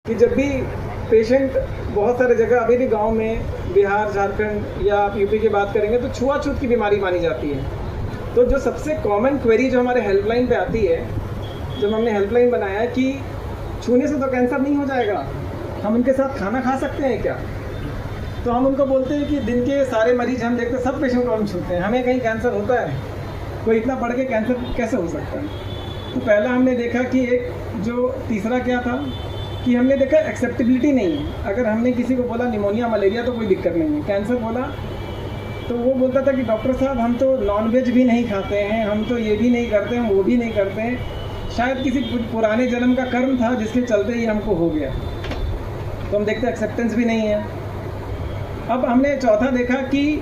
कि जब भी पेशेंट बहुत सारे जगह अभी भी गांव में बिहार, झारखंड या आप यूपी की बात करेंगे तो छुआछूत की बीमारी मानी जाती है। तो जो सबसे कॉमन क्वेरी जो हमारे हेल्पलाइन पे आती है, जब हमने हेल्पलाइन बनाया है कि छूने से तो कैंसर नहीं हो जाएगा, हम उनके साथ खाना खा सकते हैं क्या? तो हम उनको बोलते हैं कि दिन के सारे मरीज हम देखते हैं, सब पेशेंट को हम छूते हैं, हमें कहीं कैंसर होता है? कोई इतना बढ़ के कैंसर कैसे हो सकता है? तो पहला हमने देखा कि एक जो तीसरा क्या था कि हमने देखा एक्सेप्टेबिलिटी नहीं है। अगर हमने किसी को बोला निमोनिया, मलेरिया तो कोई दिक्कत नहीं है, कैंसर बोला तो वो बोलता था कि डॉक्टर साहब हम तो नॉनवेज भी नहीं खाते हैं, हम तो ये भी नहीं करते हैं, वो भी नहीं करते हैं, शायद किसी पुराने जन्म का कर्म था जिसके चलते ही हमको हो गया। तो हम देखते एक्सेप्टेंस भी नहीं है। अब हमने चौथा देखा कि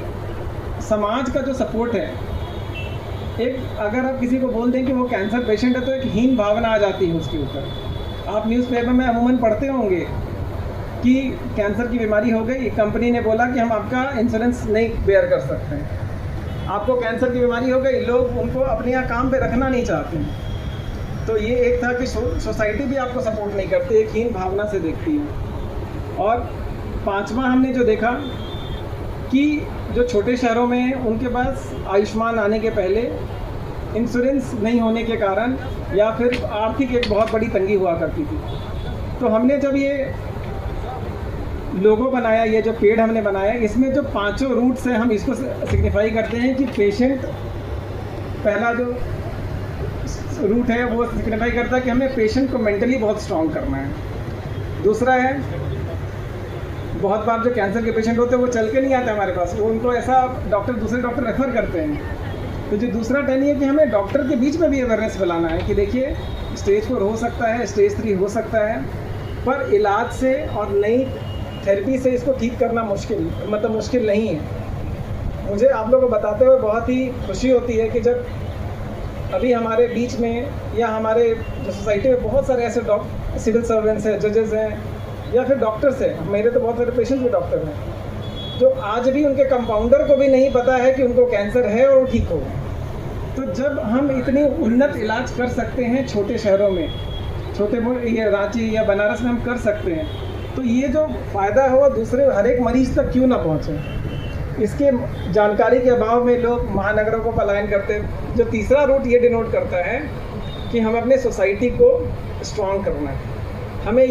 समाज का जो सपोर्ट है, एक अगर आप किसी को बोल दें कि वो कैंसर पेशेंट है तो एक हीन भावना आ जाती है उसके ऊपर। आप न्यूज़पेपर में अमूमन पढ़ते होंगे कि कैंसर की बीमारी हो गई, कंपनी ने बोला कि हम आपका इंश्योरेंस नहीं बेयर कर सकते हैं, आपको कैंसर की बीमारी हो गई, लोग उनको अपने यहाँ काम पे रखना नहीं चाहते हैं। तो ये एक था कि सोसाइटी भी आपको सपोर्ट नहीं करती, एक हीन भावना से देखती है। और पांचवा हमने जो देखा कि जो छोटे शहरों में उनके पास आयुष्मान आने के पहले इंश्योरेंस नहीं होने के कारण या फिर आर्थिक एक बहुत बड़ी तंगी हुआ करती थी। तो हमने जब ये लोगो बनाया, ये जो पेड़ हमने बनाया, इसमें जो पांचों रूट्स हैं हम इसको सिग्निफाई करते हैं कि पेशेंट, पहला जो रूट है वो सिग्निफाई करता है कि हमें पेशेंट को मेंटली बहुत स्ट्रॉन्ग करना है। दूसरा है, बहुत बार जो कैंसर के पेशेंट होते हैं वो चल के नहीं आते हमारे पास, वो उनको ऐसा दूसरे डॉक्टर रेफर करते हैं। तो जो दूसरा टर्न है कि हमें डॉक्टर के बीच में भी अवेयरनेस फैलाना है कि देखिए स्टेज 4 हो सकता है, स्टेज 3 हो सकता है, पर इलाज से और नई थेरेपी से इसको ठीक करना मुश्किल नहीं है। मुझे आप लोगों को बताते हुए बहुत ही खुशी होती है कि जब अभी हमारे बीच में या हमारे जो सोसाइटी में बहुत सारे ऐसे सिविल सर्वेंट्स हैं, जजेस हैं या फिर डॉक्टर्स हैं, मेरे तो बहुत सारे पेशेंट्स भी डॉक्टर हैं, जो आज भी उनके कंपाउंडर को भी नहीं पता है कि उनको कैंसर है और ठीक हो। तो जब हम इतनी उन्नत इलाज कर सकते हैं छोटे शहरों में, ये रांची या बनारस में हम कर सकते हैं, तो ये जो फ़ायदा है वो दूसरे हर एक मरीज़ तक क्यों ना पहुँचे? इसके जानकारी के अभाव में लोग महानगरों को पलायन करते हैं। जो तीसरा रूट ये डिनोट करता है कि हम अपने सोसाइटी को स्ट्रॉन्ग करना है, हमें